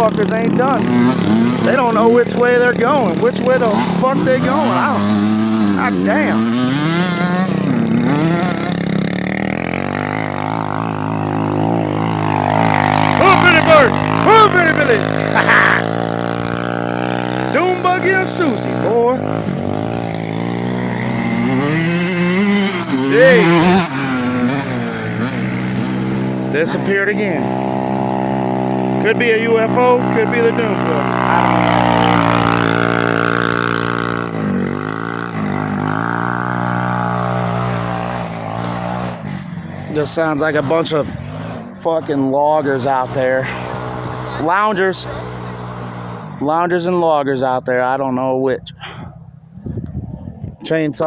motherfuckers ain't done. They don't know which way they're going. Which way the fuck they going? God damn. Move, Billy Bird! Move, Billy Billy! Doom Buggy and Susie, boy. Hey. Disappeared again. Could be a UFO, could be the Doom Buggy. Just sounds like a bunch of fucking loggers out there. Loungers and loggers out there. I don't know which. Chainsaws